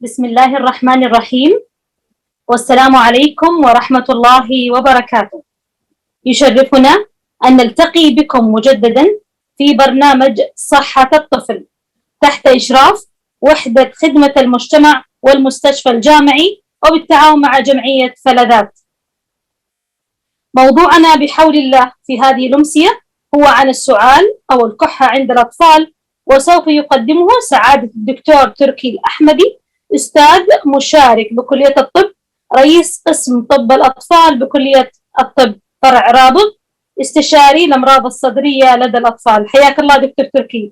بسم الله الرحمن الرحيم، والسلام عليكم ورحمة الله وبركاته. يشرفنا أن نلتقي بكم مجددا في برنامج صحة الطفل تحت إشراف وحدة خدمة المجتمع والمستشفى الجامعي وبالتعاون مع جمعية فلذات. موضوعنا بحول الله في هذه الأمسية هو عن السعال أو الكحة عند الأطفال، وسوف يقدمه سعادة الدكتور تركي الأحمدي، أستاذ مشارك بكلية الطب، رئيس قسم طب الأطفال بكلية الطب فرع رابغ، استشاري الأمراض الصدرية لدى الأطفال. حياك الله دكتور تركي.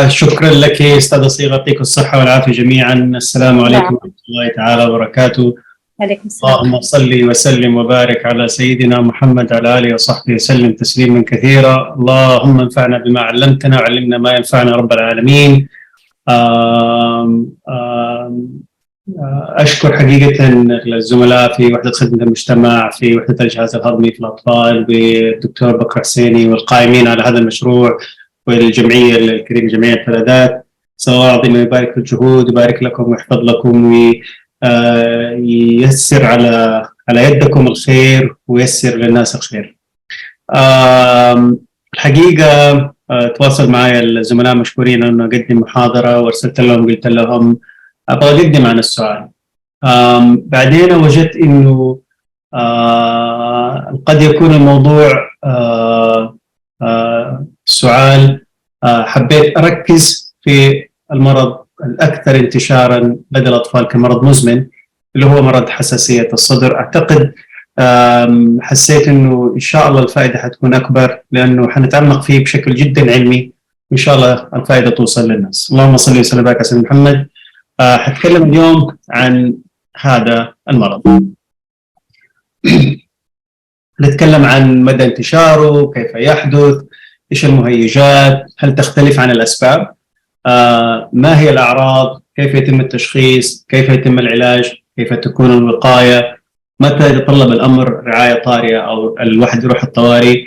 شكرا لك أستاذة صيغة، يعطيكم الصحة والعافية جميعا. السلام عليكم ورحمة الله تعالى وبركاته. عليكم السلام. اللهم صل وسلم وبارك على سيدنا محمد على آله وصحبه وسلم تسليما كثيرا. اللهم انفعنا بما علمتنا وعلمنا ما ينفعنا رب العالمين. أشكر حقيقة الزملاء في وحدة خدمة المجتمع، في وحدة الجهاز الهضمي في الأطفال، بالدكتور بكر حسيني والقائمين على هذا المشروع، والجمعية الكريمة جمعية فلذات. صلى الله العظيم يبارك في الجهود ويبارك لكم ويحفظ لكم وييسر على يدكم الخير وييسر للناس الخير. الحقيقة تواصل معي الزملاء مشكورين أنه أقدم محاضرة، وارسلت لهم قلت لهم أبغى أقدم عن السعال. بعدين وجدت أنه قد يكون الموضوع السعال. حبيت أركز في المرض الأكثر انتشارا لدى الأطفال كمرض مزمن اللي هو مرض حساسية الصدر. أعتقد حسيت أنه إن شاء الله الفائدة حتكون أكبر، لأنه حنتعمق فيه بشكل جدا علمي، وإن شاء الله الفائدة توصل للناس. اللهم صل وسلم وبارك على سيدنا محمد. حتكلم اليوم عن هذا المرض. نتكلم عن مدى انتشاره، كيف يحدث، إيش المهيجات، هل تختلف عن الأسباب، ما هي الأعراض، كيف يتم التشخيص، كيف يتم العلاج، كيف تكون الوقاية، متى يتطلب الأمر رعاية طارئة أو الواحد يروح الطوارئ.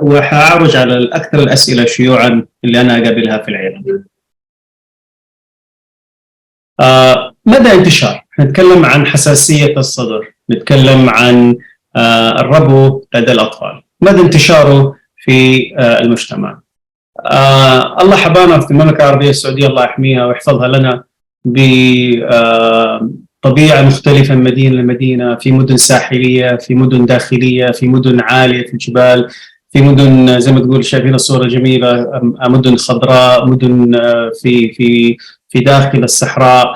وحأعرج على الأكثر الأسئلة شيوعا اللي أنا أقابلها في العيادة. مدى انتشار، نتكلم عن حساسية الصدر، نتكلم عن الربو لدى الأطفال. مدى انتشاره في المجتمع. الله حبانا في المملكة العربية السعودية، الله يحميها ويحفظها لنا، بطبيعة مختلفة من مدينة لمدينة، في مدن ساحلية، في مدن داخلية، في مدن عالية في الجبال، في مدن زي ما تقول شايفين الصورة جميلة، مدن خضراء، مدن في داخل الصحراء،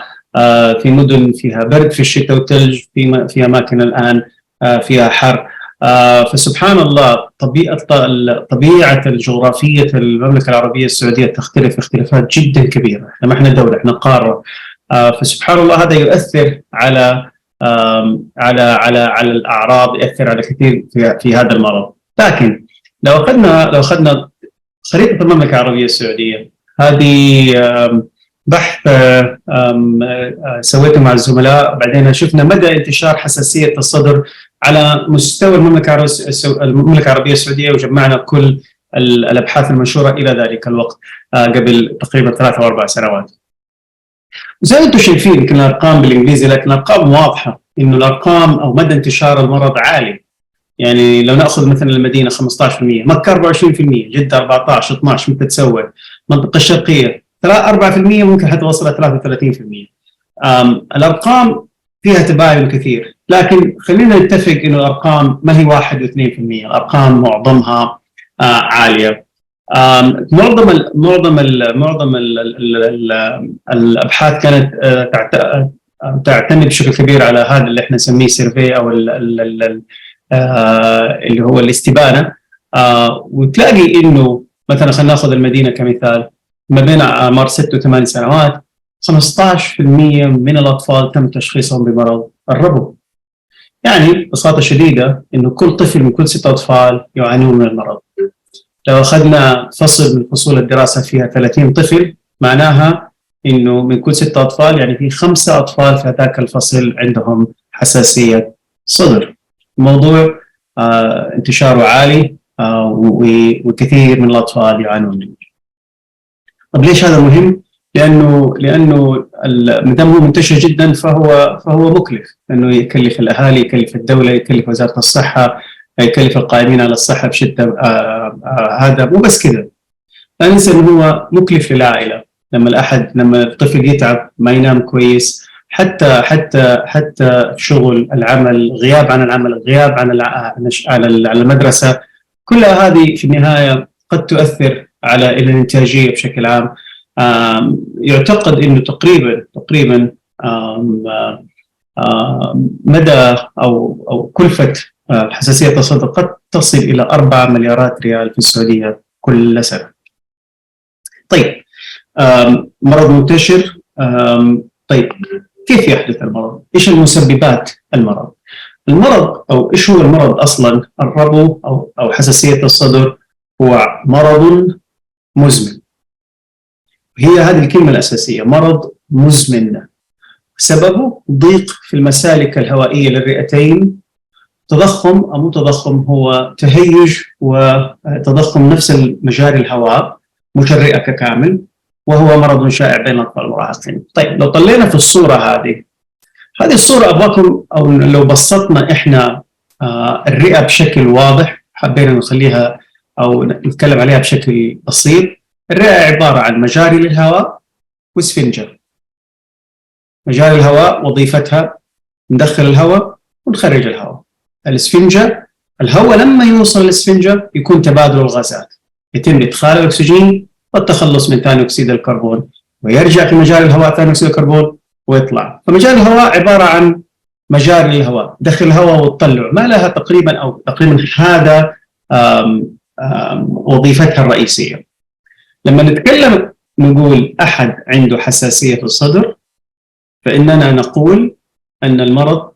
في مدن فيها برد في الشتاء وثلج، في أماكن الآن فيها حر. فسبحان الله طبيعة الجغرافية المملكة العربية السعودية تختلف اختلافات جدا كبيرة. احنا ما احنا دولة، احنا قارة. فسبحان الله هذا يؤثر على الأعراض، يؤثر على كثير في هذا المرض. لكن لو أخذنا خريطة المملكة العربية السعودية، هذه بحث سويته مع الزملاء، بعدين شفنا مدى انتشار حساسية الصدر على مستوى المملكة العربية السعودية، وجمعنا كل الأبحاث المنشورة إلى ذلك الوقت قبل تقريبا 3 أو 4 سنوات. زي أنتم شايفين يمكن الأرقام بالإنجليزي، لكن الأرقام واضحة إنه الأرقام أو مدى انتشار المرض عالي. يعني لو نأخذ مثلا المدينة 15%، مكة 24%، جدة 14 12 متى تسوى، المنطقة الشرقية 4%، ممكن حتى توصل 33%. الأرقام فيها تباين كثير، لكن خلينا نتفق إنه الأرقام ما هي 1 و 2%، الأرقام معظمها عالية. معظم الأبحاث كانت تعتمد بشكل كبير على هذا اللي احنا نسميه سيرفي أو اللي هو الاستبانة. وتلاقي إنه مثلا خلينا ناخذ المدينة كمثال، ما بين أعمار 6 و 8 سنوات 15% من الأطفال تم تشخيصهم بمرض الربو. يعني ببساطة شديدة إنه كل طفل من كل 6 أطفال يعانون من المرض. لو أخذنا فصل من فصول الدراسة فيها 30 طفل، معناها إنه من كل 6 أطفال يعني في 5 أطفال في هذاك الفصل عندهم حساسية صدر. الموضوع انتشاره عالي، وكثير من الأطفال يعانون منه. طب ليش هذا مهم؟ لانه ما دام هو منتشر جدا فهو مكلف، لانه يكلف الاهالي، يكلف الدوله، يكلف وزاره الصحه، يكلف القائمين على الصحه بشده. هذا مو بس كذا، لا ننسى انه هو مكلف للعائله. لما الطفل يتعب، ما ينام كويس، حتى شغل العمل، غياب عن العمل، غياب عن المدرسه، كلها هذه في النهايه قد تؤثر على الانتاجيه بشكل عام. يعتقد انه تقريبا مدى او كلفه حساسيه الصدر قد تصل الى 4 مليارات ريال في السعوديه كل سنه. طيب، مرض منتشر. طيب، كيف يحدث المرض؟ ايش المسببات المرض؟ او ايش هو المرض اصلا؟ الربو او حساسيه الصدر هو مرض مزمن. هي هذه الكلمه الاساسيه، مرض مزمن. سببه ضيق في المسالك الهوائيه للرئتين. تضخم او مو تضخم، هو تهيج وتضخم نفس مجاري الهواء مش الرئه ككامل، وهو مرض شائع بين الاطفال المراهقين. طيب، لو طلينا في الصوره هذه الصوره، ابغاكم او لو بسطنا احنا الرئه بشكل واضح، حبينا نخليها او نتكلم عليها بشكل بسيط. الرئه عباره عن مجاري للهواء واسفنجه. مجاري الهواء وظيفتها ندخل الهواء ونخرج الهواء. الاسفنجه، الهواء لما يوصل للاسفنجه يكون تبادل الغازات، يتم ادخال الاكسجين والتخلص من ثاني اكسيد الكربون، ويرجع في مجاري الهواء ثاني اكسيد الكربون ويطلع. فمجاري الهواء عباره عن مجاري الهواء، دخل الهواء وتطلع، ما لها تقريبا هذا وظيفتها الرئيسيه. لما نتكلم نقول احد عنده حساسيه في الصدر، فاننا نقول ان المرض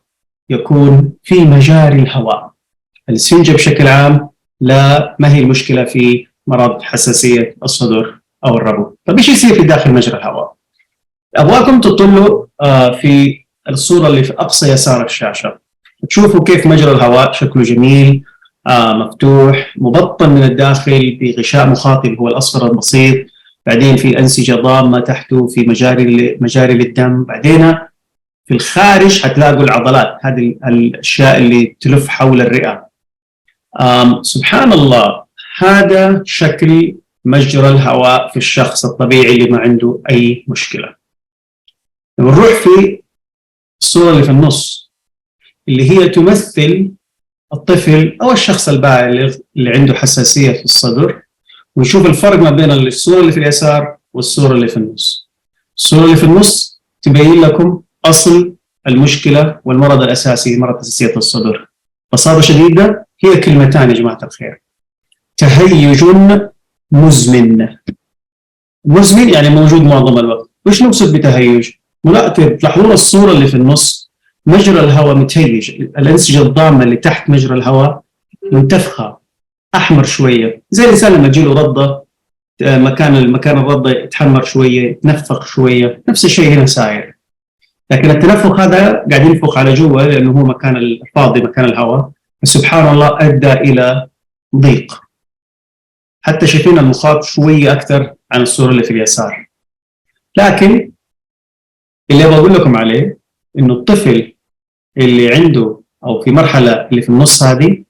يكون في مجاري الهواء. الاسفنجه بشكل عام ما هي المشكله في مرض حساسيه الصدر او الربو. طيب، ايش يصير في داخل مجرى الهواء؟ ابغاكم تطلوا في الصوره اللي في اقصى يسار الشاشه، تشوفوا كيف مجرى الهواء شكله جميل، مفتوح، مبطن من الداخل بغشاء مخاطي هو الاصفر البسيط، بعدين في انسجه ضامه تحته، في مجاري للدم، بعدين في الخارج حتلاقوا العضلات، هذه الاشياء اللي تلف حول الرئه. سبحان الله، هذا شكل مجرى الهواء في الشخص الطبيعي اللي ما عنده اي مشكله. نروح في الصوره اللي في النص، اللي هي تمثل الطفل او الشخص البالغ اللي عنده حساسيه في الصدر، ونشوف الفرق ما بين الصوره اللي في اليسار والصوره اللي في النص. الصوره اللي في النص تبين لكم اصل المشكله والمرض الاساسي، مرض حساسيه الصدر. ببساطه شديده هي كلمتان يا جماعه الخير: تهيج مزمن. مزمن يعني موجود معظم الوقت. وش نقصد بتهيج؟ تلاحظون الصوره اللي في النص، مجرى الهواء متهيج، الانسجه الضامه اللي تحت مجرى الهواء منتفخه، احمر شويه، زي الانسان لما تجي له رضه، مكان الرضه يتحمر شويه، يتنفخ شويه، نفس الشيء هنا ساير. لكن التنفخ هذا قاعد ينفخ على جوا لانه هو مكان الفاضي، مكان الهواء، فسبحان الله ادى الى ضيق. حتى شايفين المخاط شويه اكثر عن الصوره اللي في اليسار. لكن اللي ابغى اقول لكم عليه انه الطفل اللي عنده او في مرحله اللي في النص هذه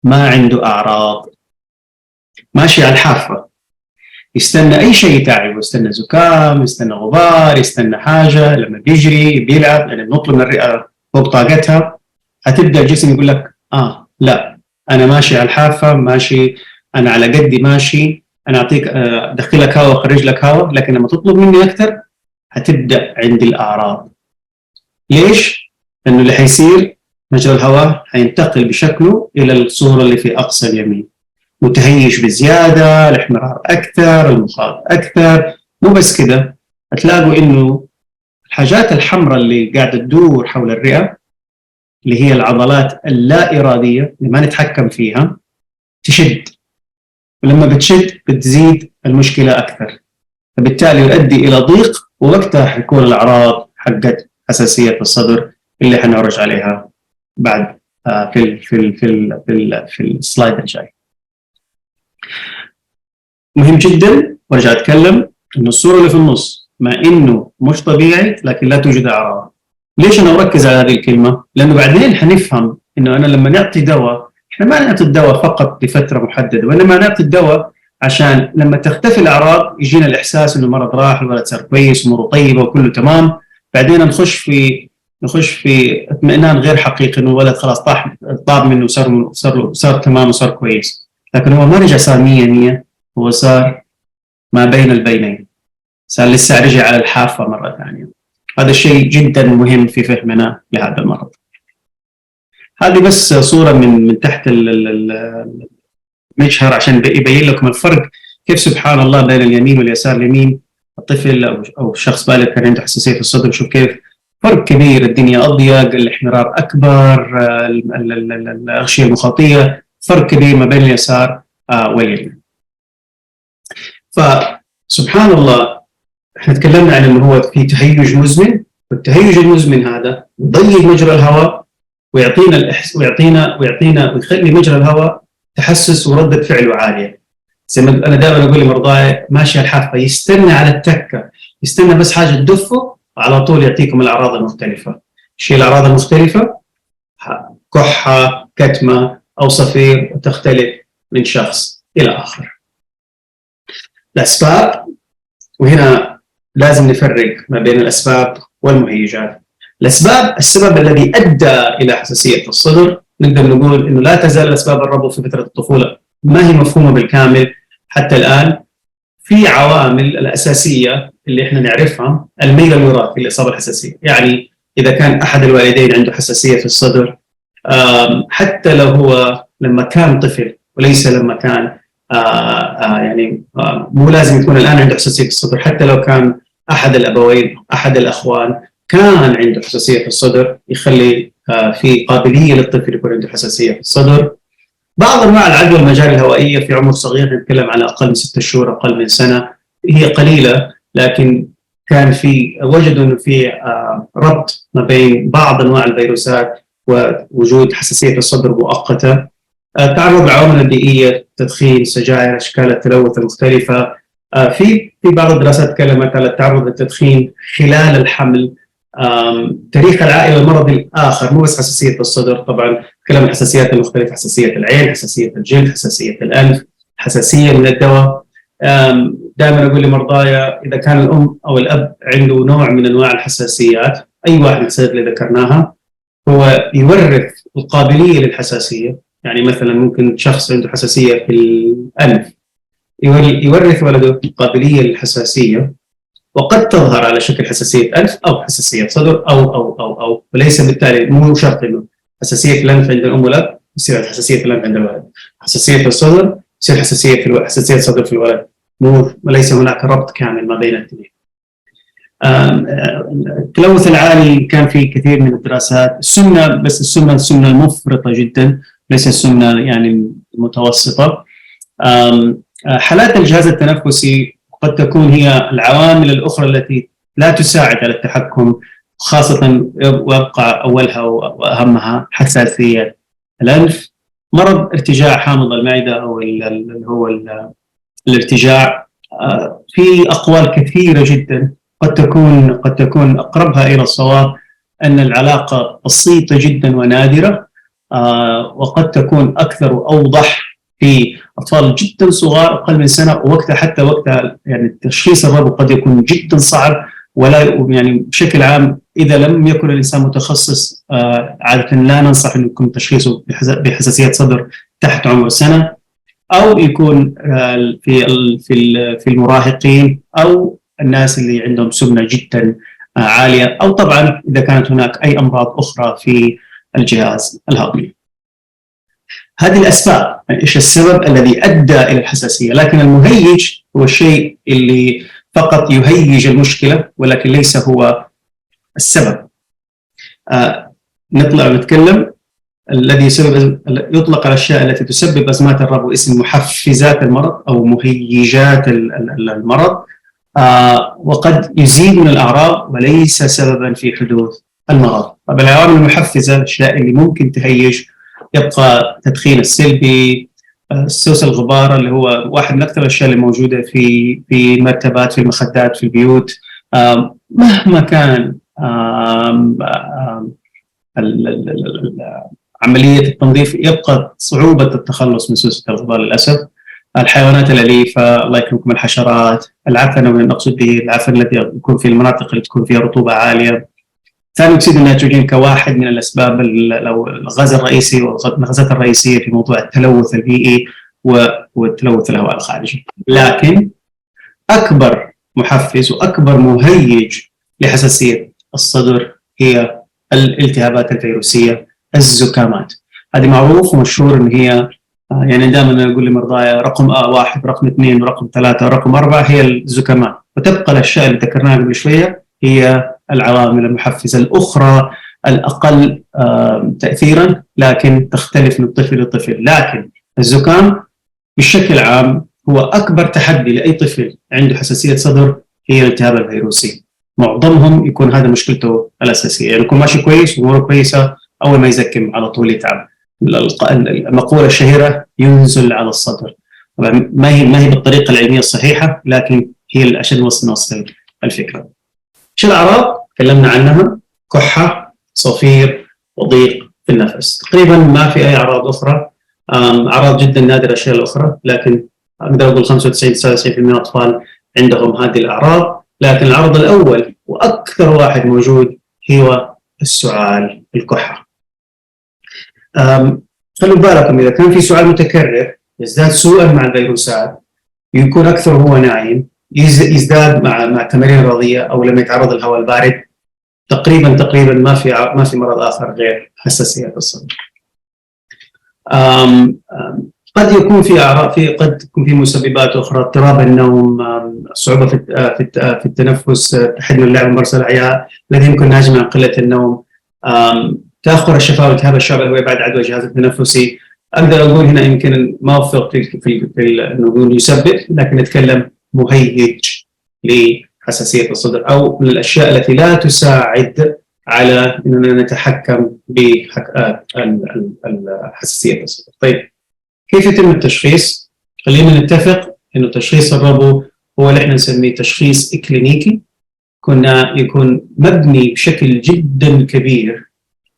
ما عنده اعراض، ماشي على الحافه، يستنى اي شيء يتعبه، يستنى زكام، يستنى غبار، يستنى حاجه، لما بيجري بيلعب، يعني بنطلب من الرئه فوق طاقتها، هتبدا الجسم يقول لك لا انا ماشي على الحافه، ماشي انا على قدي ماشي، انا اعطيك ادخل لك هواء واخرج لك هواء. لكن لما تطلب مني اكثر هتبدا عندي الاعراض. ليش؟ لانه اللي حيصير مجرى الهواء حينتقل بشكله الى الصوره اللي في اقصى اليمين، متهيج بزياده، الاحمرار اكثر، المخاط اكثر. مو بس كده، هتلاقوا انه الحاجات الحمراء اللي قاعده تدور حول الرئه، اللي هي العضلات اللا اراديه اللي ما نتحكم فيها، تشد، ولما بتشد بتزيد المشكله اكثر، فبالتالي يؤدي الى ضيق، ووقتها حيكون الاعراض حقت حساسيه الصدر اللي حنعرج عليها بعد في السلايد الجاي. مهم جدا وارجع اتكلم انه الصوره اللي في النص مع إنه مش طبيعي لكن لا توجد أعراض. ليش أنا أركز على هذه الكلمة؟ لأنه بعدين حنفهم إنه أنا لما نعطي دواء إحنا ما نعطي الدواء فقط لفترة محددة، وإنما نعطي الدواء عشان لما تختفي الأعراض يجينا الإحساس إنه المرض راح، الولد صار كويس أموره طيبة وكله تمام. بعدين نخش في اطمئنان غير حقيقي إنه الولد خلاص طاب منه وصار تمام وصار كويس، لكن هو ما رجع صار 100، هو صار ما بين البينين، صار لسه رجع على الحافة مرة ثانية. هذا الشيء جدا مهم في فهمنا لهذا المرض. هذه بس صورة من تحت المجهر عشان يبين لكم الفرق، كيف سبحان الله بين اليمين واليسار. اليمين الطفل أو شخص بالغ كان عنده حساسية في الصدر، شوف كيف فرق كبير، الدنيا أضيق، الاحمرار أكبر، الأغشية المخاطية، فرق كبير ما بين اليسار واليمين. فسبحان الله احنا تكلمنا عن انه هو في تهيج مزمن، والتهيج المزمن هذا يضيق مجرى الهواء ويخلي مجرى الهواء تحسس وردة فعله عالية. زي ما انا دائما اقول لمرضاي ماشي الحافة يستنى على التكة، يستنى بس حاجة تدفه على طول يعطيكم الأعراض المختلفة. شيء الأعراض المختلفة كحة، كتمة أو صفير، وتختلف من شخص إلى آخر. الأسباب، وهنا لازم نفرق ما بين الأسباب والمهيجات. السبب الذي أدى إلى حساسية الصدر نقدر نقول إنه لا تزال الأسباب الربو في فترة الطفولة ما هي مفهومة بالكامل حتى الآن. في عوامل الأساسية اللي إحنا نعرفها، الميل الوراثي للإصابة الحساسية، يعني إذا كان أحد الوالدين عنده حساسية في الصدر، حتى لو هو لما كان طفل وليس لما كان مو لازم يكون الآن عنده حساسية في الصدر، حتى لو كان أحد الأبوين أحد الأخوان كان عنده حساسية في الصدر يخلي في قابلية للطفل يكون عنده حساسية في الصدر. بعض أنواع العدوى المجاري الهوائية في عمر صغير، نتكلم على أقل من 6 شهور أقل من سنة، هي قليلة، لكن كان وجدوا أنه في ربط ما بين بعض أنواع الفيروسات ووجود حساسية الصدر مؤقتة. تعرض للعوامل البيئية، تدخين، سجائر، أشكال التلوث المختلفة. في بعض الدراسات تكلمت على التعرض للتدخين خلال الحمل. تاريخ العائلة المرضي الآخر، مو بس حساسية الصدر، طبعا تكلم الحساسيات المختلفة، حساسية العين، حساسية الجلد، حساسية الأنف، حساسية من الدواء. دائما أقول لمرضاي إذا كان الأم أو الأب عنده نوع من أنواع الحساسيات، أي واحد من الحساسيات اللي ذكرناها، هو يورث القابلية للحساسية. يعني مثلا ممكن شخص عنده حساسية في الأنف يورث ولده قابلية للحساسية، وقد تظهر على شكل حساسية أنف أو حساسية صدر أو وليس بالتالي مو شرط إنه حساسية الأنف عند الأم والأب يصير حساسية الأنف عند الولد، حساسية الصدر يصير حساسية الصدر في الولد، وليس هناك ربط كامل ما بين الاثنين. التلوث العالي كان في كثير من الدراسات. السمنة، بس السمنة المفرطة جدا، ليس السمنة يعني المتوسطة. حالات الجهاز التنفسي قد تكون هي العوامل الأخرى التي لا تساعد على التحكم، خاصة ويبقى أولها وأهمها حساسية الأنف. مرض ارتجاع حامض المعدة أو اللي هو الارتجاع، في أقوال كثيرة جدا قد تكون أقربها إلى الصواب أن العلاقة بسيطة جدا ونادرة، وقد تكون أكثر وأوضح في أطفال جدا صغار أقل من سنة، وقتها يعني التشخيص الربو قد يكون جدا صعب، ولا يعني بشكل عام إذا لم يكن الإنسان متخصص عادة لا ننصح أن يكون تشخيصه بحساسية صدر تحت عمر سنة، أو يكون في المراهقين أو الناس اللي عندهم سمنة جدا عالية، أو طبعا إذا كانت هناك أي أمراض أخرى في الجهاز الهضمي. هذه الأسباب، إيش السبب الذي أدى إلى الحساسية، لكن المهيج هو الشيء اللي فقط يهيج المشكلة ولكن ليس هو السبب. نطلع ونتكلم الذي يطلق على الأشياء التي تسبب أزمات الربو اسم محفزات المرض أو مهيجات المرض، وقد يزيد من الأعراض وليس سببا في حدوث المرض. طب العوامل المحفزة، الأشياء اللي ممكن تهيج، يبقى التدخين السلبي، السوس الغبار اللي هو واحد من أكثر الأشياء اللي موجودة في المرتبات، في المخدات، في البيوت، مهما كان عملية التنظيف يبقى صعوبة التخلص من سوسة الغبار للأسف. الحيوانات الأليفة الله يكرمكم، الحشرات، العفن، ونقصد به العفن الذي يكون في المناطق اللي تكون فيها رطوبة عالية. ثاني أكسيد النيتروجين كواحد من الأسباب، الغاز الرئيسي والغازات الرئيسية في موضوع التلوث البيئي والتلوث الهواء الخارجي. لكن أكبر محفز وأكبر مهيج لحساسية الصدر هي الالتهابات الفيروسية، الزكامات. هذه معروف ومشهور إن هي يعني دائما أقول لمرضاي رقم 1 رقم 2 ورقم 3 ورقم 4 هي الزكامات، وتبقى الأشياء اللي ذكرناها قبل شوية هي العوامل المحفزة الأخرى الأقل تأثيرا، لكن تختلف من طفل لطفل. لكن الزكام بشكل عام هو أكبر تحدي لأي طفل عنده حساسية صدر، هي الالتهاب الفيروسي. معظمهم يكون هذا مشكلته الأساسية، يعني يكون ماشي كويس وأموره كويسة، أول ما يزكم على طول يتعب. المقولة الشهيرة ينزل على الصدر، ما هي بالطريقة العلمية الصحيحة، لكن هي عشان نوصل الفكرة. شو الأعراض؟ تكلمنا عنها: كحة، صفير، وضيق في النفس. تقريبا ما في أي أعراض أخرى. أعراض جدا نادرة الأشياء الأخرى، لكن أقدر أقول 95-99% من الأطفال عندهم هذه الأعراض. لكن العرض الأول وأكثر واحد موجود هو السعال، الكحة. خلوا بالكم، إذا كان في سعال متكرر يزداد سوءا مع الفيروسات، يكون أكثر وهو نايم، يزداد مع التمارين الرياضية أو لما يتعرض للهواء البارد. تقريبا ما في مرض آخر غير حساسية الصدر. قد يكون في أعراض، قد تكون في مسببات أخرى: اضطراب النوم، صعوبة في التنفس، تحدي اللعب، ممارسة الأعياء الذي يمكن ناجم عن قلة النوم، تأخر الشفاء والتهاب الشعب الهوائي بعد عدوى الجهاز التنفسي. أقدر أقول هنا يمكن ما أوفق في نقول يسبب، لكن نتكلم مهيج لحساسية الصدر، أو من الأشياء التي لا تساعد على أننا نتحكم بحساسية الصدر. طيب، كيف يتم التشخيص؟ خلينا نتفق إنه تشخيص الربو هو اللي احنا نسميه تشخيص إكلينيكي، يكون مبني بشكل جدا كبير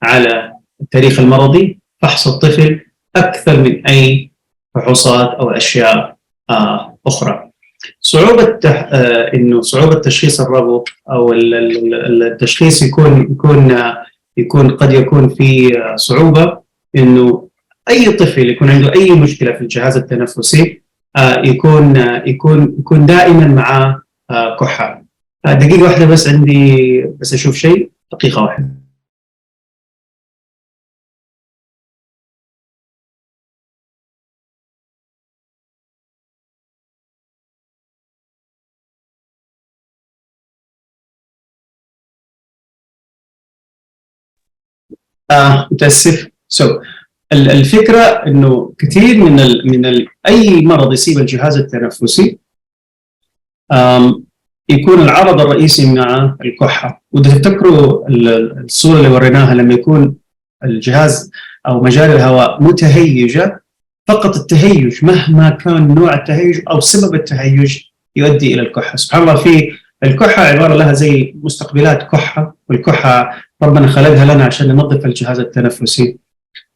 على التاريخ المرضي، فحص الطفل، أكثر من أي فحوصات أو أشياء أخرى. صعوبة تشخيص الربو أو التشخيص قد يكون في صعوبة إنه أي طفل يكون عنده أي مشكلة في الجهاز التنفسي يكون دائما مع كحة. دقيقة واحدة بس، عندي بس أشوف شيء، دقيقة واحدة. متأسف. الفكرة إنه كثير من أي مرض يصيب الجهاز التنفسي يكون العرض الرئيسي مع الكحة. وإذا تذكروا الصورة اللي وريناها، لما يكون الجهاز أو مجاري الهواء متهيجة، فقط التهيج مهما كان نوع التهيج أو سبب التهيج يؤدي إلى الكحة. سبحان الله، في الكحة عبارة لها زي مستقبلات كحة، والكحة ربنا خلقها لنا عشان ننظف الجهاز التنفسي،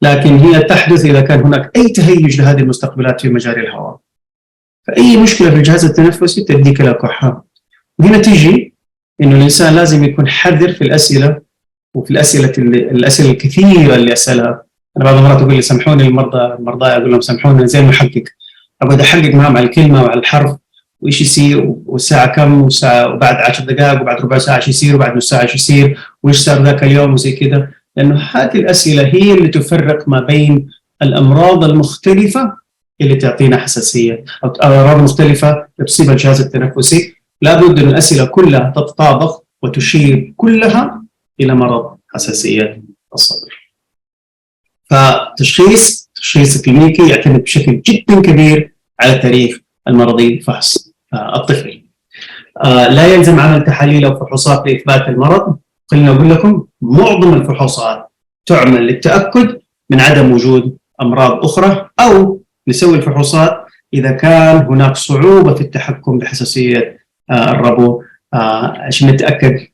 لكن هي تحدث إذا كان هناك أي تهيج لهذه المستقبلات في مجاري الهواء. فأي مشكلة في الجهاز التنفسي تؤديك إلى كحة. وهنا تيجي إنه الإنسان لازم يكون حذر في الأسئلة، وفي الأسئلة الكثيرة اللي أسألها. أنا بعض المرات أقول لي سامحوني المرضى أقول لهم سامحوني زي المحقق، أقعد أحقق معهم على الكلمة وعلى الحرف وإيش يصير والساعة كم وبعد 10 دقائق وبعد ربع ساعة إيش يصير وبعد نص ساعة إيش يصير وإيش صار ذاك اليوم وزي كذا، لأنه هذه الأسئلة هي اللي تفرق ما بين الأمراض المختلفة اللي تعطينا حساسية أو أمراض مختلفة تصيب الجهاز التنفسي. لابد أن الأسئلة كلها تتطابق وتشير كلها إلى مرض حساسية الصدر. فتشخيص الكلينيكي يعتمد بشكل جدا كبير على التاريخ المرضي لفحص الطفل. لا يلزم عمل تحاليل أو فحوصات لإثبات المرض. خلينا أقول لكم معظم الفحوصات تعمل للتأكد من عدم وجود أمراض أخرى، أو نسوي الفحوصات إذا كان هناك صعوبة في التحكم بحساسية الربو عشان نتأكد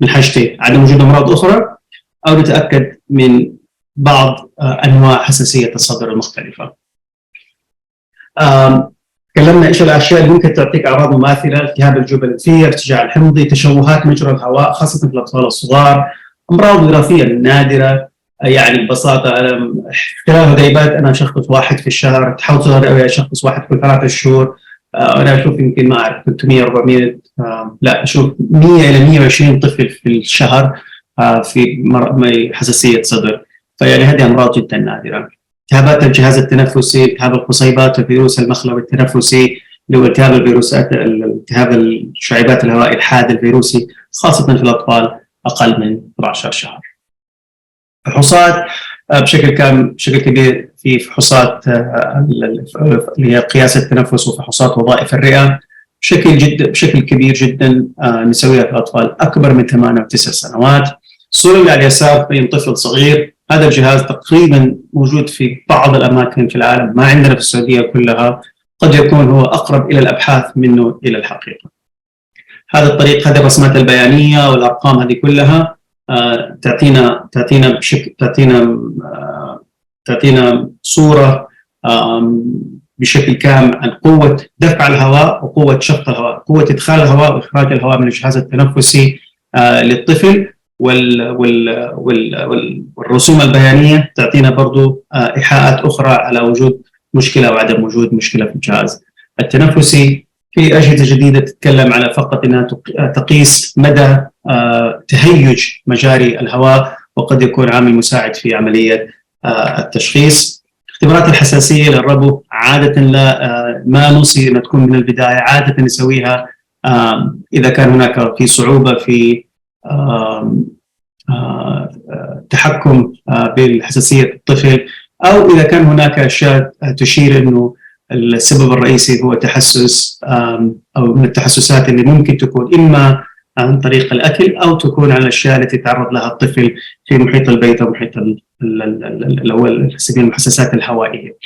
من حاجتين: عدم وجود أمراض أخرى، أو نتأكد من بعض أنواع حساسية الصدر المختلفة. تكلمنا إيش الأشياء اللي ممكن تعطيك أعراض مماثلة: التهاب الجيوب الأنفية، ارتجاع الحمضي، تشوهات مجرى الهواء خاصة في الأطفال الصغار، أمراض وراثية نادرة. يعني ببساطة خلال هذيبات أنا أشخص واحد في الشهر، تحوط رئوية أشخص واحد كل 3 شهور. أنا أشوف يمكن ما أعرف 300 400 لا أشوف 100 إلى 120 طفل في الشهر في حساسية صدر. فيعني هذه أمراض جدا نادرة. التهابات الجهاز التنفسي، التهاب القصيبات، الفيروس المخلوي التنفسي اللي هو التهاب الفيروسات، التهاب الشعيبات الهوائي الحاد الفيروسي خاصة في الأطفال أقل من 12 شهر. فحوصات بشكل كبير في فحوصات اللي هي قياس التنفس وفحوصات وظائف الرئة بشكل كبير جدا نسويها في الأطفال أكبر من 8 و9 سنوات. الصورة اللي على اليسار بين طفل صغير، هذا الجهاز تقريبا موجود في بعض الأماكن في العالم، ما عندنا في السعودية كلها، قد يكون هو أقرب إلى الأبحاث منه إلى الحقيقة. هذا الطريق، هذه الرسمات البيانية والأرقام هذه كلها تعطينا صورة بشكل كامل عن قوة دفع الهواء وقوة شفط الهواء، قوة إدخال الهواء وإخراج الهواء من الجهاز التنفسي للطفل. والرسوم البيانية تعطينا برضو إيحاءات أخرى على وجود مشكلة وعدم وجود مشكلة في الجهاز التنفسي. في أجهزة جديدة تتكلم على فقط أنها تقيس مدى تهيج مجاري الهواء، وقد يكون عامل مساعد في عملية التشخيص. اختبارات الحساسية للربو عادة ما نوصي أن تكون من البداية، عادة نسويها إذا كان هناك في صعوبة في تحكم بالحساسية الطفل، أو إذا كان هناك أشياء تشير أنه السبب الرئيسي هو تحسس أو من التحسسات اللي ممكن تكون إما عن طريق الأكل أو تكون عن الأشياء التي تعرض لها الطفل في محيط البيت أو محيط اللي هو المحسسات الهوائية.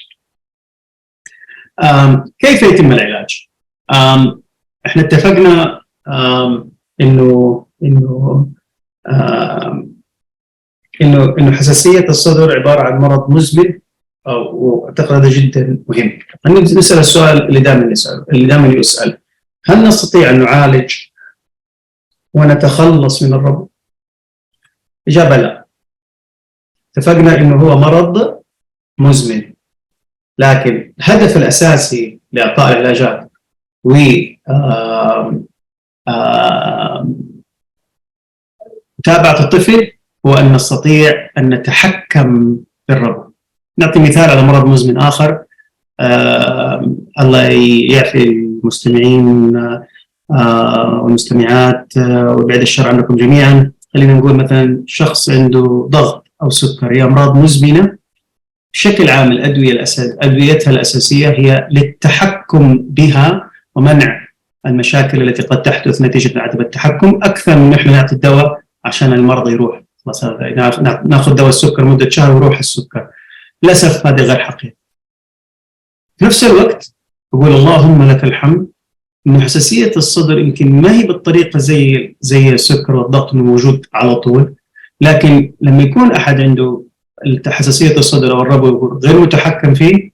كيف يتم العلاج؟ احنا اتفقنا إنه حساسية الصدر عبارة عن مرض مزمن، واعتقد هذا جدا مهم. نسأل السؤال اللي دائما يسأل: هل نستطيع أن نعالج ونتخلص من الربو؟ إجابة لا. اتفقنا إنه هو مرض مزمن، لكن الهدف الأساسي لإعطاء العلاجات و متابعة الطفل هو أن نستطيع أن نتحكم في الربو. نعطي مثال على مرض مزمن آخر، الله يعافي المستمعين والمستمعات ويبعد الشر عنكم جميعا. خلينا نقول مثلا شخص عنده ضغط أو سكر، هي أمراض مزمنة بشكل عام. أدويتها الأساسية هي للتحكم بها ومنع المشاكل التي قد تحدث نتيجة عدم التحكم، أكثر من نحن نعطي الدواء عشان المرض يروح. ناخذ دواء السكر مدة شهر ويروح السكر. للأسف هذا غير حقيقي. في نفس الوقت أقول اللهم لك الحمد إنه حساسية الصدر يمكن ما هي بالطريقة زي السكر والضغط إنه موجود على طول، لكن لما يكون أحد عنده حساسية الصدر أو الربو غير متحكم فيه،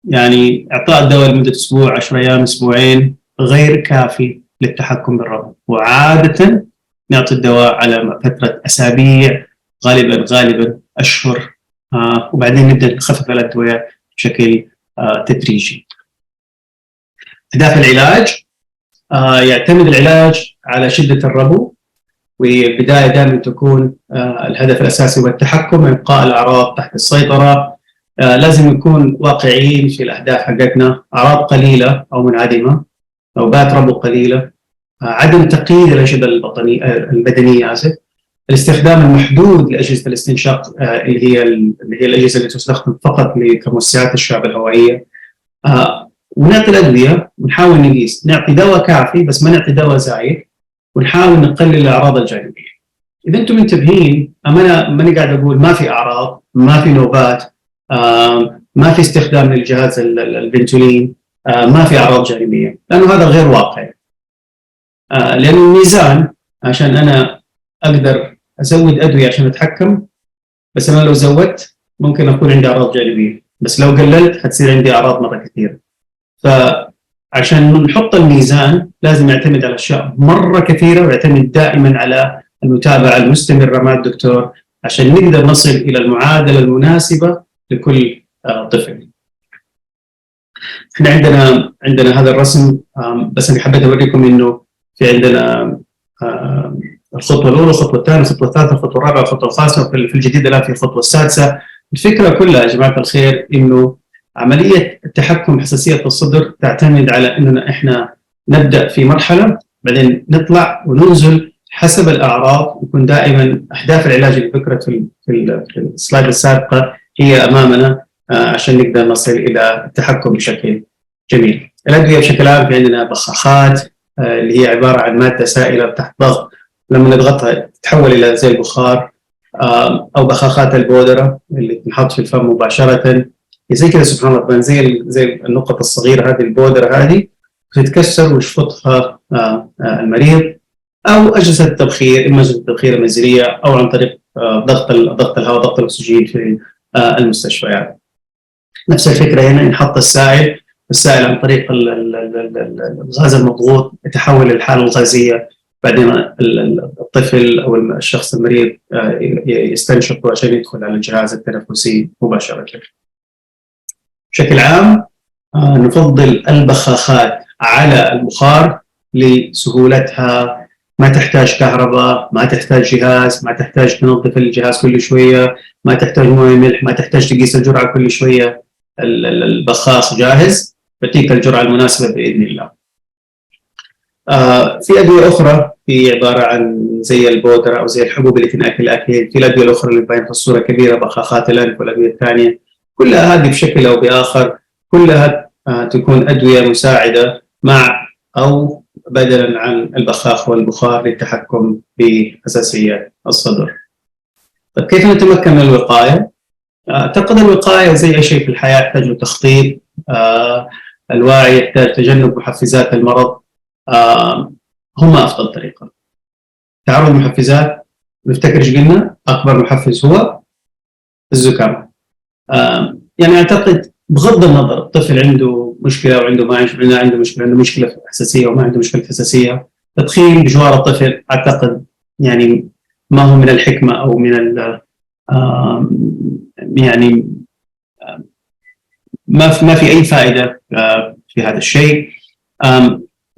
يعني إعطاء الدواء لمدة أسبوع 10 أيام أسبوعين غير كافي للتحكم بالربو، وعادة نعطي الدواء على فترة أسابيع غالبا أشهر، وبعدين نبدأ نخفف الأدوية بشكل تدريجي. أهداف العلاج: يعتمد العلاج على شدة الربو، والبداية دائما تكون الهدف الأساسي هو التحكم، إبقاء الأعراض تحت السيطرة. لازم نكون واقعيين في الأهداف حقتنا. أعراض قليلة أو منعدمة، نوبات ربو قليلة، عدم تقييد الأجهزة البدنية، الاستخدام المحدود لأجهزة الاستنشاق اللي هي الأجهزة اللي تستخدم فقط لتموسعات الشعب الهوائية، ونعطي الأدوية ونحاول نقيس، نعطي دواء كافي بس ما نعطي دواء زايد، ونحاول نقلل الأعراض الجانبية. إذا أنتم منتبهين، ماني قاعد أقول ما في أعراض، ما في نوبات، ما في استخدام للجهاز البنتولين، ما في أعراض جانبية، لأنه هذا غير واقعي. لأن الميزان عشان أنا أقدر أزود أدوية عشان أتحكم، بس أنا لو زودت ممكن أكون عندي أعراض جانبية، بس لو قللت حتصير عندي أعراض مرة كثيرة. فعشان نحط الميزان لازم يعتمد على أشياء مرة كثيرة، ويعتمد دائما على المتابعة المستمرة مع الدكتور عشان نقدر نصل إلى المعادلة المناسبة لكل طفل. احنا عندنا هذا الرسم، بس أنا حبيت أوريكم إنه في عندنا الخطوة الأولى، الخطوة الثانية، الخطوة الثالثة، الخطوة الرابعة، الخطوة الخامسة، وفي الجديد الآن في الخطوة السادسة. الفكرة كلها يا جماعة الخير إنه عملية التحكم بحساسية الصدر تعتمد على إننا إحنا نبدأ في مرحلة، بعدين نطلع وننزل حسب الأعراض. يكون دائما أهداف العلاج اللي ذكرت في السلايد السابقة هي أمامنا عشان نقدر نصل إلى التحكم بشكل جميل. الأدوية بشكل عام في عندنا بخاخات اللي هي عبارة عن مادة سائلة تحت ضغط، لما نضغطها تتحول إلى زي البخار، أو بخاخات البودرة اللي تنحط في الفم مباشرة زي كذا. سبحان الله، زي النقط الصغيرة هذه البودرة هذه تتكسر ويشفطها المريض، أو أجهزة التبخير، إما أجهزة التبخير المنزلية أو عن طريق ضغط الهواء، ضغط الأكسجين في المستشفيات. نفس الفكرة هنا، ينحط السائل عن طريق الغاز المضغوط يتحول للحالة الغازية، بعدين الطفل أو الشخص المريض يستنشق عشان يدخل على الجهاز التنفسي مباشرة. بشكل عام نفضل البخاخات على البخار لسهولتها، ما تحتاج كهرباء، ما تحتاج جهاز، ما تحتاج تنظف الجهاز كل شوية، ما تحتاج مويه ملح، ما تحتاج تقيس الجرعة كل شوية. البخاخ جاهز بتيك الجرعة المناسبة بإذن الله. في أدوية أخرى في عبارة عن زي البودرة أو زي الحبوب اللي تنأكل الأكل. في الأدوية الأخرى اللي باين في الصورة كبيرة، بخاخات الأنف والأدوية الثانية، كلها هذه بشكل أو بآخر كلها تكون أدوية مساعدة مع أو بدلا عن البخاخ والبخار للتحكم بحساسية الصدر. طيب كيف نتمكن من الوقاية؟ أعتقد الوقاية زي أي شيء في الحياة يحتاج له تخطيط. الوعي يحتاج تجنب محفزات المرض، هم أفضل طريقة. تعرض المحفزات، نفتكر ايش قلنا؟ أكبر محفز هو الزكام. يعني أعتقد بغض النظر الطفل عنده مشكلة أو عنده ما عنده مشكلة، عنده مشكلة في حساسية أو ما عنده مشكلة في حساسية، تدخين بجوار الطفل أعتقد يعني ما هو من الحكمة أو من يعني ما في أي فائدة في هذا الشيء.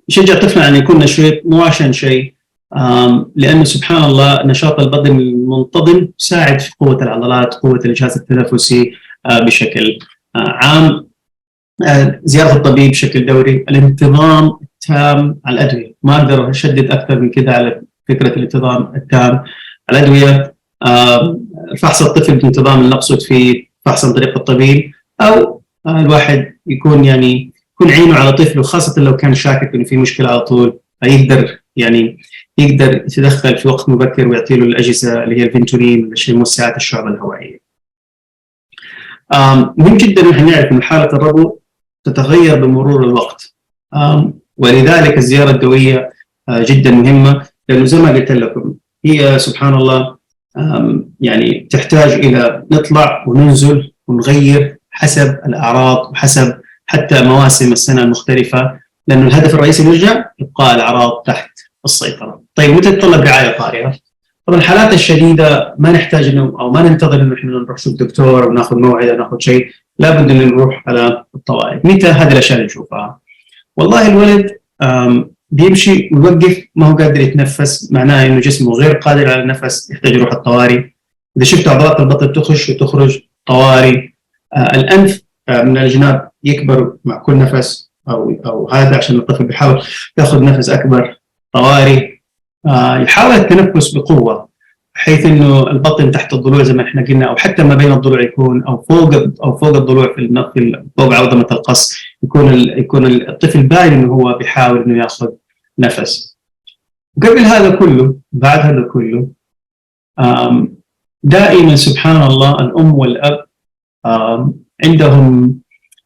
شجع طفلنا أن يكون نشيط مو عشان شيء، لأنه سبحان الله نشاط البدن المنتظم يساعد في قوة العضلات، قوة الجهاز التنفسي بشكل عام. زيارة الطبيب بشكل دوري، الانتظام التام على الأدوية، ما أقدر أشدد أكثر من كذا على فكرة الانتظام التام على الأدوية. فحص الطفل بانتظام اللي نقصد فيه فحص عن طريق الطبيب، أو الواحد يكون يكون عينه على طفله، خاصة لو كان شاكك إنه في مشكلة على طول، يقدر يتدخل في وقت مبكر ويعطي له الأجهزة اللي هي الفنتولين، الشيء موسعات الشعب الهوائية. مهم جدا أن نعرف أن حالة الربو تتغير بمرور الوقت، ولذلك الزيارة الدورية جدا مهمة، لأنه زي ما قلت لكم هي سبحان الله يعني تحتاج إلى نطلع وننزل ونغير حسب الأعراض وحسب حتى مواسم السنة المختلفة، لأنه الهدف الرئيسي نرجع إبقاء الأعراض تحت السيطرة. طيب متى تتطلب رعاية طارئة؟ طبعا الحالات الشديدة ما نحتاج إنه أو ما ننتظر إنه إحنا نروح نشوف دكتور وناخذ موعد أو ناخذ شيء، لابد إنه نروح على الطوارئ. متى هذه الأشياء اللي نشوفها؟ والله الولد بيمشي ويوقف، ما هو قادر يتنفس، معناه إنه جسمه غير قادر على النفس، يحتاج يروح الطوارئ. إذا شفت عضلات البطن تخش وتخرج، طوارئ. الأنف من الجناب يكبر مع كل نفس أو هذا عشان الطفل بيحاول ياخذ نفس أكبر، طوارئ. يحاول التنفس بقوة بحيث إنه البطن تحت الضلوع زي ما إحنا قلنا، أو حتى ما بين الضلوع يكون، أو فوق الضلوع في فوق عظمة القص، يكون الطفل باين إنه هو بيحاول إنه ياخذ نفس. قبل هذا كله، بعد هذا كله، دائما سبحان الله الأم والأب عندهم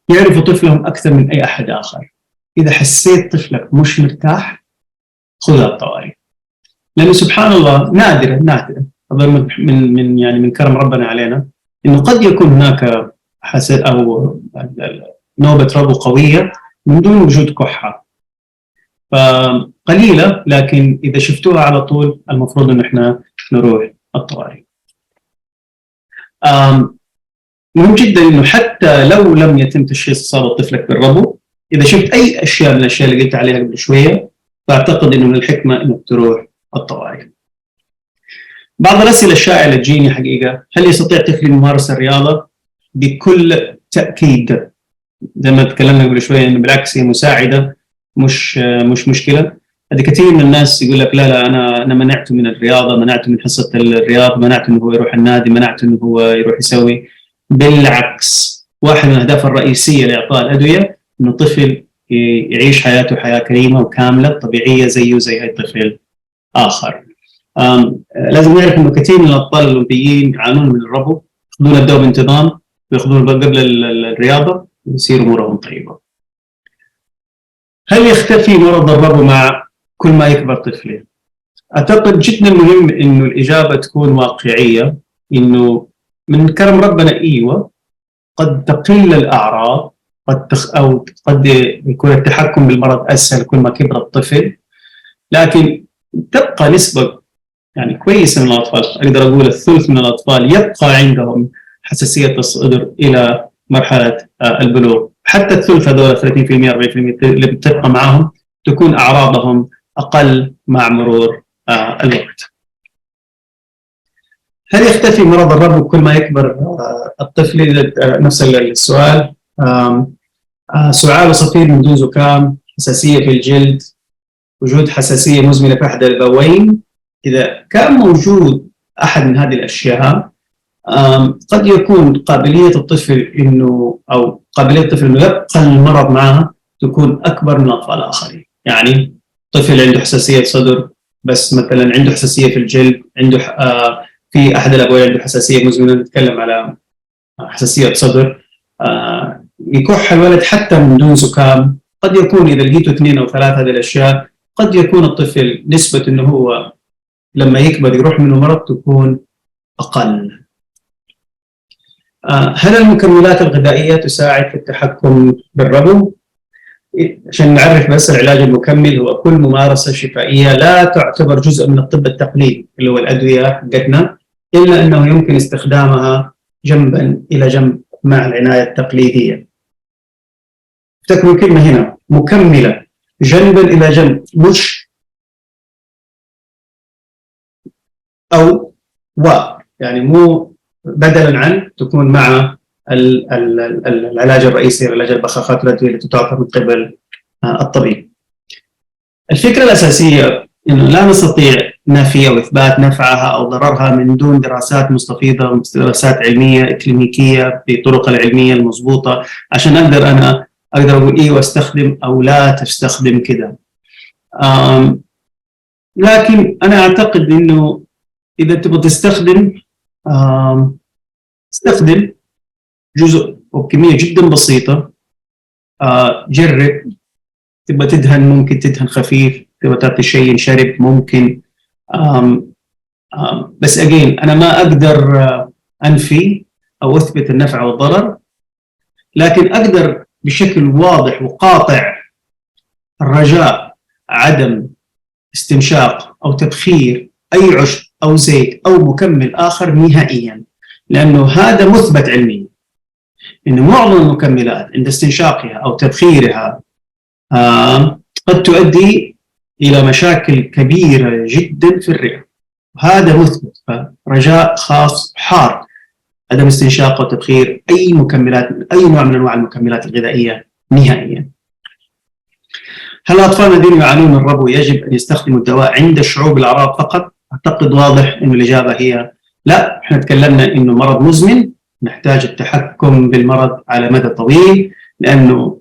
يعرفوا طفلهم أكثر من أي أحد آخر. إذا حسيت طفلك مش مرتاح خذها الطوارئ. لأنه سبحان الله نادرا أظن من كرم ربنا علينا إنه قد يكون هناك أو نوبة ربو قوية من دون وجود كحة، فقليلة، لكن إذا شفتوها على طول المفروض إن إحنا نروح الطوارئ. مهم جدا إنه حتى لو لم يتم تشخيص إصابة طفلك بالربو، إذا شفت أي أشياء من الأشياء اللي قلت عليها قبل شوية، فأعتقد إنه من الحكمة إنك تروح الطوارئ. بعض الأسئلة الشائعة اللي تجيني حقيقة: هل يستطيع طفلي ممارسة الرياضة؟ بكل تأكيد، زي ما تكلمنا قبل شوية إنه بالعكس هي مساعدة مش مشكلة. هذه كثير من الناس يقول لك لا أنا منعته من الرياضة، منعته من حصة الرياضة، منعته إنه هو يروح النادي، منعته إنه هو يروح يسوي. بالعكس، واحد من الأهداف الرئيسية لإعطاء الأدوية إنه الطفل يعيش حياته حياة كريمة وكاملة طبيعية زيه زي أي طفل آخر. لازم نعرف إنه كثير من الأطفال الأولمبيين يعانون من الربو، يأخذون الدواء بانتظام ويأخذون قبل الرياضة ويصير أمورهم طيبة. هل يختفي مرض الربو مع كل ما يكبر طفلي؟ أعتقد جدا مهم إنه الإجابة تكون واقعية، إنه من كرم ربنا أيوة قد تقل الأعراض، أو قد يكون التحكم بالمرض أسهل كل ما كبر الطفل، لكن تبقى نسبة يعني كويسة من الأطفال، أقدر أقول الثلث من الأطفال يبقى عندهم حساسية الصدر إلى مرحلة البلوغ. حتى الثلث هذول 30% 40% اللي بتبقى معهم تكون أعراضهم أقل مع مرور الوقت. هل يختفي مرض الربو كل ما يكبر الطفل؟ نفس السؤال. سعال وصفير من دون زكام، حساسية في الجلد، وجود حساسية مزمنة في أحد الأبوين. إذا كان موجود أحد من هذه الأشياء قد يكون قابلية الطفل إنه يبقى المرض معها تكون أكبر من الأطفال الآخرين. يعني طفل عنده حساسية صدر بس مثلا عنده حساسية في الجلد، عنده في أحد الأبوين عنده حساسية مزمنة، نتكلم على حساسية صدر، يكح الولد حتى من دون زكام. قد يكون إذا لقيته 2 أو 3 هذه الأشياء قد يكون الطفل نسبة إنه هو لما يكبر يروح منه مرض تكون أقل. هل المكملات الغذائية تساعد في التحكم بالربو؟ عشان نعرف بس، العلاج المكمل هو كل ممارسة شفائية لا تعتبر جزء من الطب التقليدي اللي هو الأدوية حقتنا، إلا أنه يمكن استخدامها جنبا إلى جنب مع العناية التقليدية. افتكروا الكلمة هنا، مكملة، جنبا إلى جنب، مش أو يعني مو بدلا عن، تكون مع العلاج الرئيسي، علاج البخاخات الأدوية التي تعطى من قبل الطبيب. الفكرة الأساسية إنه لا نستطيع نفي أو إثبات نفعها أو ضررها من دون دراسات مستفيضة، دراسات علمية إكلينيكية بالطرق العلمية المضبوطة، عشان أنا أقدر أقول إيه واستخدم أو لا تستخدم كذا. لكن أنا أعتقد إنه إذا تبغى تستخدم استخدم جزء وبكمية جدا بسيطة. جرب، تبغى تدهن ممكن تدهن خفيف، تبغى تعطي شيء ينشرب ممكن. بس أنا ما أقدر أنفي أو أثبت النفع والضرر، لكن أقدر بشكل واضح وقاطع الرجاء عدم استنشاق أو تبخير أي عشب أو زيت أو مكمل آخر نهائياً، لأنه هذا مثبت علميا إن معظم المكملات عند استنشاقها أو تبخيرها قد تؤدي إلى مشاكل كبيرة جدا في الرئة، وهذا مثبت. فرجاء خاص حار عدم استنشاق أو تبخير أي مكملات، أي نوع من أنواع المكملات الغذائية نهائيا. هل الأطفال الذين يعانون من الربو يجب أن يستخدموا الدواء عند الشعور بالأعراض فقط؟ أعتقد واضح إنه الإجابة هي لا. إحنا تكلمنا إنه مرض مزمن نحتاج التحكم بالمرض على مدى طويل، لأنه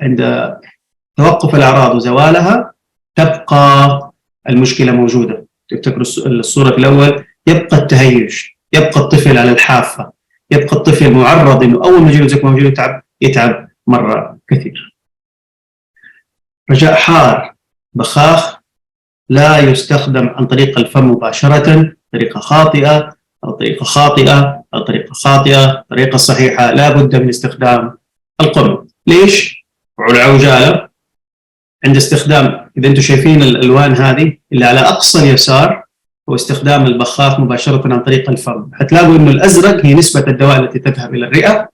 عند توقف الأعراض وزوالها تبقى المشكلة موجودة. تفتكروا الصورة في الأول، يبقى التهيج، يبقى الطفل على الحافة، يبقى الطفل معرض إنه أول ما يجيله زكمة موجود يتعب مرة كثير. رجاء حار، بخاخ لا يستخدم عن طريق الفم مباشرة، طريقة خاطئة أو طريقة خاطئة أو طريقة خاطئة، طريقة صحيحة لا بد من استخدام القمع. ليش؟ والعوجالة عند استخدام، إذا أنتم شايفين الألوان هذه اللي على أقصى اليسار هو استخدام البخاخ مباشرة عن طريق الفم، حتلاقوا إنه الأزرق هي نسبة الدواء التي تذهب إلى الرئة،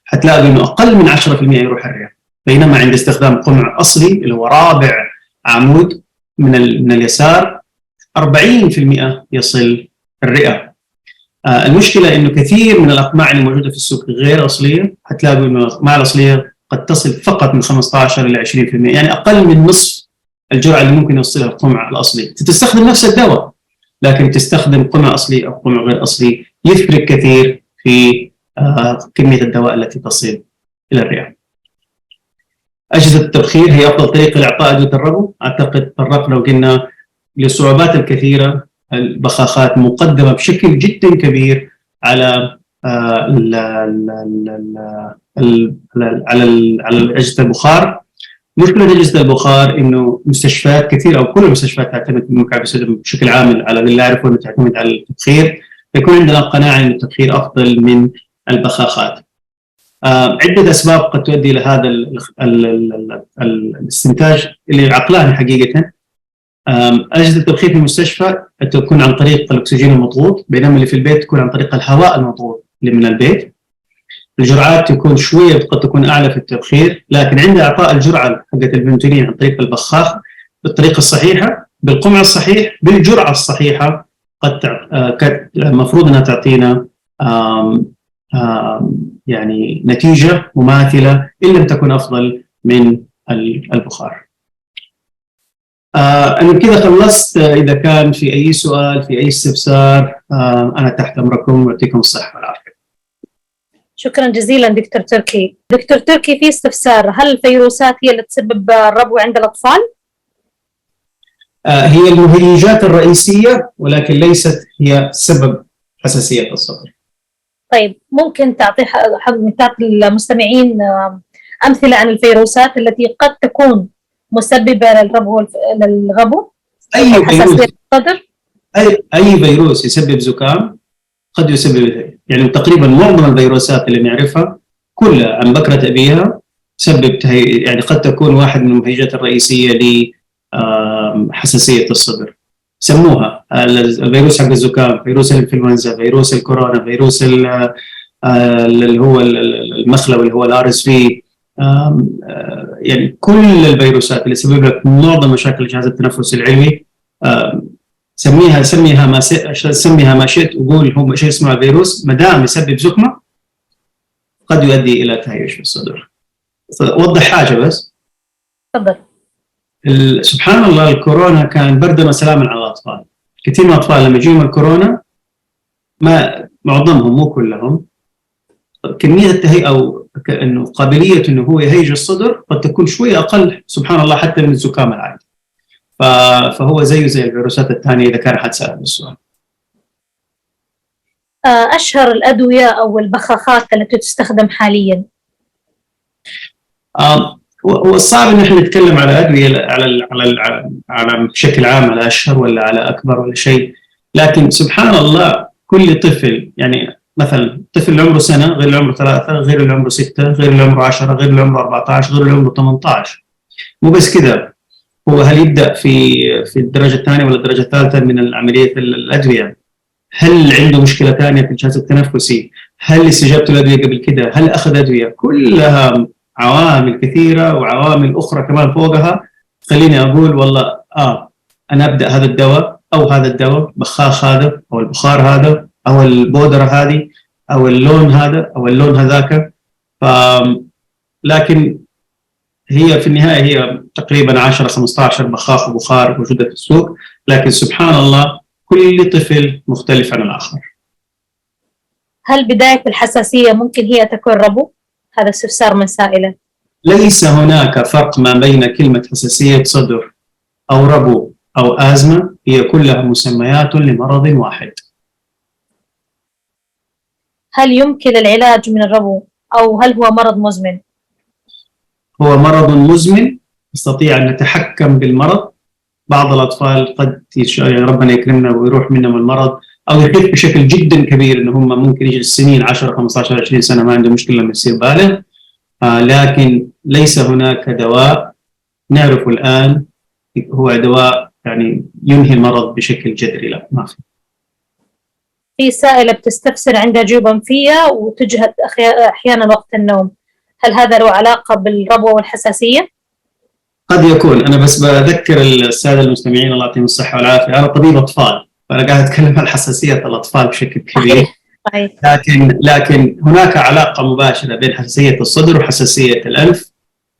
حتلاقوا إنه أقل من 10% يروح الرئة، بينما عند استخدام قمع أصلي اللي هو رابع عمود من اليسار 40% يصل الرئة. المشكلة إنه كثير من الأقماع اللي موجودة في السوق غير أصلية، حتلاقوا إنه الأقماع الأصلية قد تصل فقط من 15 إلى 20%، يعني أقل من نصف الجرعة اللي ممكن يوصلها القمع الأصلي. تستخدم نفس الدواء لكن تستخدم قمع أصلي أو قمع غير أصلي يفرق كثير في كمية الدواء التي تصل إلى الرئة. أجهزة التبخير هي أفضل طريقة لإعطاء أدوية الربو. أعتقد تطرقنا وقلنا للصعوبات الكثيرة، البخاخات مقدمة بشكل جدا كبير على أجهزة البخار. مشكلة أجهزة البخار إنه مستشفيات كثيرة أو كل المستشفيات تعتمد بشكل عام على اللي أعرفه إنه تعتمد على التبخير، يكون عندنا قناعة إن التبخير أفضل من البخاخات. عدة أسباب قد تؤدي إلى هذا الاستنتاج اللي عقلاني حقيقة. أجهزة التبخير في المستشفى تكون عن طريق الأكسجين المضغوط، بينما اللي في البيت تكون عن طريق الهواء المضغوط اللي من البيت. الجرعات تكون شوية قد تكون أعلى في التبخير، لكن عند إعطاء الجرعة حقت البنتولين عن طريق البخاخ بالطريقة الصحيحة بالقمع الصحيح بالجرعة الصحيحة قد المفروض أنها تعطينا يعني نتيجة مماثلة إن لم تكن أفضل من البخار. أنا كذا خلصت. إذا كان في أي سؤال في أي استفسار أنا تحت أمركم ويعطيكم الصحة والعافية. شكرا جزيلا دكتور تركي. دكتور تركي، في استفسار، هل الفيروسات هي اللي تسبب الربو عند الأطفال؟ هي المهيجات الرئيسية ولكن ليست هي سبب حساسية الصدر. طيب، ممكن تعطي المستمعين أمثلة عن الفيروسات التي قد تكون مسببة للغبو حساسية الصدر؟ أي فيروس يسبب زكام قد يسبب، يعني تقريبا معظم الفيروسات اللي نعرفها كلها عن بكرة أبيها تسبب يعني قد تكون واحد من المهيجات الرئيسية لحساسية الصدر. سموها الفيروس حق الزكام، فيروس الانفلونزا، فيروس الكورونا، فيروس اللي هو المخلوي اللي هو الRSV، يعني كل الفيروسات اللي تسبب لك معظم مشاكل الجهاز التنفسي العلوي سميها ما شئت، وقول هو شيء اسمه الفيروس ما دام يسبب زكمة قد يؤدي إلى تهيج في الصدر. أوضح حاجة بس. تفضل. سبحان الله الكورونا كان بردا وسلاما على الأطفال. كثير من الأطفال لما يجيهم الكورونا، معظمهم مو كلهم، كمية التهيئة أو إنه قابلية إنه هو يهيج الصدر قد تكون شوية أقل سبحان الله حتى من الزكام العادي. فهو زي الفيروسات الثانية إذا كان حد سأل السؤال. أشهر الأدوية أو البخاخات التي تستخدم حاليا؟ والصعب إن إحنا نتكلم على أدوية على بشكل عام على أشهر ولا على أكبر ولا شيء، لكن سبحان الله كل طفل، يعني مثلا طفل اللي عمره سنة غير اللي عمره 3، غير اللي عمره 6، غير اللي عمره 10، غير اللي عمره 14، غير اللي عمره 18. مو بس كذا، هو هل يبدأ في الدرجة الثانية ولا الدرجة الثالثة من عملية الأدوية؟ هل عنده مشكلة ثانية في الجهاز التنفسي؟ هل استجابته للأدوية قبل كده؟ هل أخذ أدوية؟ كلها عوامل كثيرة وعوامل أخرى كمان فوقها خليني أقول والله أنا أبدأ هذا الدواء أو هذا الدواء، بخاخ هذا أو البخار هذا أو البودرة هذه أو اللون هذا أو اللون هذاك. لكن هي في النهاية هي تقريبا 10-15 بخاخ وبخار موجودة في السوق، لكن سبحان الله كل طفل مختلف عن الآخر. هل بداية الحساسية ممكن هي تكون ربو؟ هذا استفسار من سائلة. ليس هناك فرق ما بين كلمة حساسية صدر أو ربو أو أزمة، هي كلها مسميات لمرض واحد. هل يمكن العلاج من الربو أو هل هو مرض مزمن؟ هو مرض مزمن، نستطيع أن نتحكم بالمرض بعض الأطفال قد يعني ربنا يكرمنا ويروح منهم المرض أو يخف بشكل جدا كبير، إن هم ممكن يجلس سنين 10 15 20 سنة ما عنده مشكلة لما يصير بالغ. لكن ليس هناك دواء نعرفه الآن هو دواء يعني ينهي المرض بشكل جذري، لا ما في. في سائلة بتستفسر عندها جيوب أنفية وتجهد أحيانا وقت النوم، هل هذا له علاقة بالربوة والحساسية؟ قد يكون. أنا بس بذكر السادة المستمعين الله يعطيهم الصحة والعافية، أنا طبيب أطفال فأنا قاعد أتكلم عن حساسية الأطفال بشكل كبير. صحيح. لكن هناك علاقة مباشرة بين حساسية الصدر وحساسية الأنف،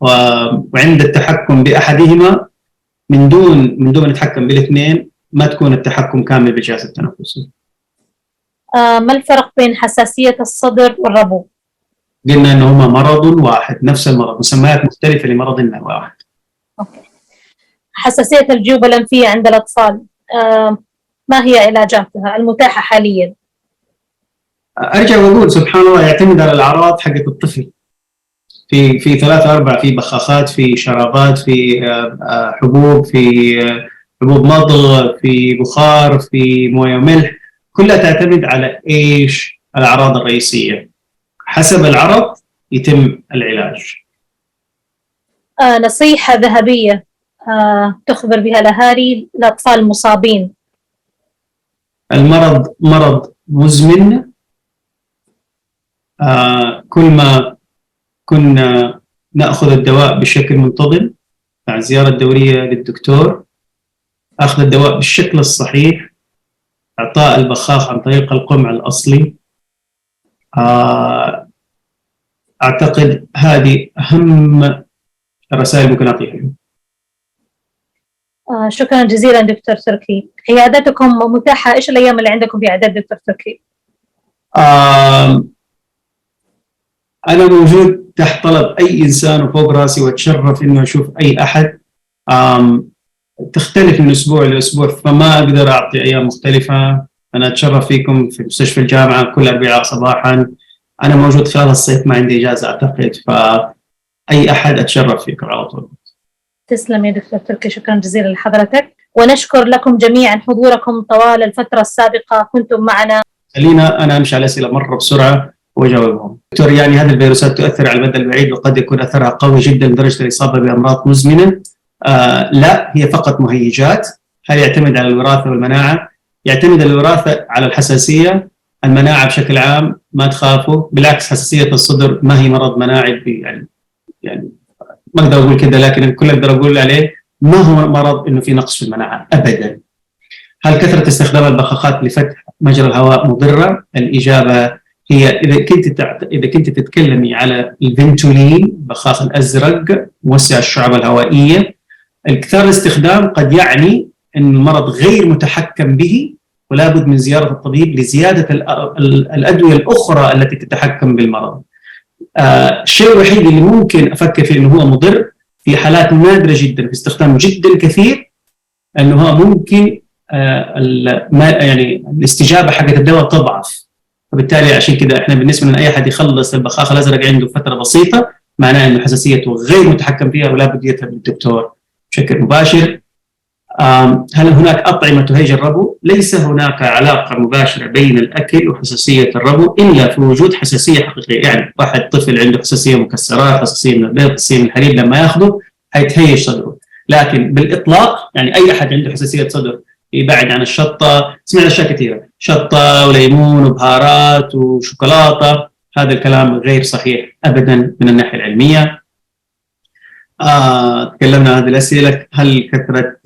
وعند التحكم بأحدهما من دون نتحكم بالاثنين ما تكون التحكم كامل بالجهاز التنفسي. ما الفرق بين حساسية الصدر والربو؟ قلنا أنهما مرض واحد، نفس المرض، مسميات مختلفة لمرض واحد. أوكي. حساسية الجيوب الأنفية عند الأطفال ما هي علاجاتها المتاحة حاليا؟ أرجع وأقول سبحان الله يعتمد على الأعراض حقت الطفل. في 3 4 في بخاخات، في شرابات، في حبوب، في حبوب مضغ، في بخار، في مويه وملح، كلها تعتمد على ايش الاعراض الرئيسيه. حسب العرض يتم العلاج. نصيحة ذهبية تخبر بها الأهالي الأطفال المصابين. المرض مرض مزمن. كل ما كنا نأخذ الدواء بشكل منتظم مع زيارة دورية للدكتور، أخذ الدواء بالشكل الصحيح، إعطاء البخاخ عن طريق القمع الأصلي، أعتقد هذه أهم الرسائل ممكن أعطيها. شكرا جزيلا دكتور تركي. عيادتكم متاحة، إيش الأيام اللي عندكم في عيادة دكتور تركي؟ أنا موجود تحت طلب أي إنسان وفوق راسي، وأتشرف إنه أشوف أي أحد. تختلف من أسبوع لأسبوع فما أقدر أعطي أيام مختلفة. أنا أتشرف فيكم في مستشفى الجامعة كل أربعاء صباحا. أنا موجود خلال الصيف، ما عندي إجازة أعتقد، فأي أحد أتشرف فيكم على طول. تسلم يا دكتور تركي، شكرا جزيلا لحضرتك، ونشكر لكم جميعا حضوركم طوال الفترة السابقة، كنتم معنا. خلينا أنا أمشي على الأسئلة مرة بسرعة وأجاوبهم. دكتور، يعني هذه الفيروسات تؤثر على المدى البعيد وقد يكون أثرها قوي جدا لدرجة الإصابة بأمراض مزمنة؟ لا، هي فقط مهيجات. هل يعتمد على الوراثة والمناعة؟ يعتمد الوراثة على الحساسية. المناعة بشكل عام ما تخافوا، بالعكس حساسية الصدر ما هي مرض مناعي، يعني ما أقدر أقول كده، لكن كل أقدر أقول عليه ما هو مرض إنه في نقص في المناعة أبدا. هل كثرة استخدام البخاخات لفتح مجرى الهواء مضرة؟ الإجابة هي إذا كنت تتكلمي على الفنتولين، البخاخ الأزرق موسع الشعب الهوائية، الكثار الاستخدام قد يعني أن المرض غير متحكم به ولا بد من زيارة الطبيب لزيادة الأدوية الأخرى التي تتحكم بالمرض. الشيء الوحيد اللي ممكن أفكر فيه أنه هو مضر في حالات نادرة جدا في استخدامه جدا كثير، أنه هو ممكن يعني الاستجابة حقت الدواء تضعف، فبالتالي عشان كده احنا بالنسبة لنا أي أحد يخلص البخاخ الأزرق عنده فترة بسيطة معناه أنه حساسيته غير متحكم فيها ولا بد يذهب للدكتور بشكل مباشر. هل هناك أطعمة تهيج الربو؟ ليس هناك علاقة مباشرة بين الأكل وحساسية الربو إلا في وجود حساسية حقيقية. يعني واحد طفل عنده حساسية مكسرات، حساسية من البيض، حساسية من الحليب، لما ياخذه هيتهيج صدره. لكن بالإطلاق يعني أي أحد عنده حساسية صدر يبعد عن الشطة. سمعنا أشياء كثيرة، شطة وليمون وبهارات وشوكولاتة، هذا الكلام غير صحيح أبدا من الناحية العلمية. تكلمنا عن هذه الأسئلة. هل كثرة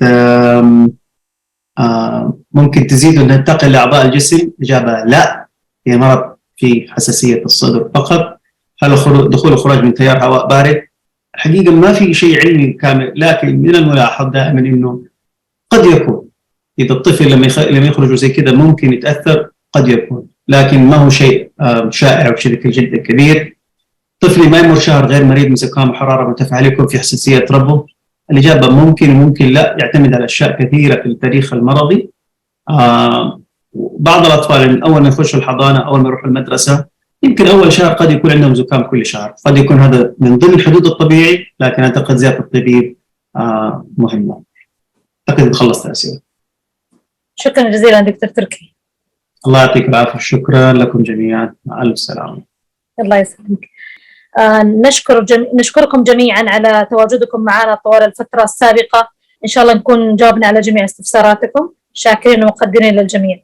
ممكن تزيد وتنتقل لأعضاء الجسم؟ إجابة لا، هي مرض في حساسية الصدر فقط. هل دخول وخروج من تيار هواء بارد؟ حقيقة ما في شيء علمي كامل، لكن من الملاحظ دائما إنه قد يكون إذا الطفل لما يخرج زي كذا ممكن يتأثر، قد يكون، لكن ما هو شيء شائع بشكل جدا كبير. طفلي ما يمر شهر غير مريض من زكام وحرارة مرتفعة، هل يكون في حساسية ربو؟ الإجابة ممكن وممكن لا، يعتمد على أشياء كثيرة في التاريخ المرضي. بعض الأطفال من أول ما يخشوا الحضانة، أول ما يروحوا المدرسة، يمكن أول شهر قد يكون عندهم زكام كل شهر، قد يكون هذا من ضمن الحدود الطبيعي، لكن أعتقد زيارة الطبيب مهمة. أعتقد خلصت الأسئلة. شكرا جزيلا دكتور تركي. الله يعطيك العافية، شكرا لكم جميعا، مع ألف سلامة. الله يسلمك. نشكركم جميعا على تواجدكم معنا طوال الفترة السابقة. إن شاء الله نكون جاوبنا على جميع استفساراتكم. شاكرين ومقدرين للجميع.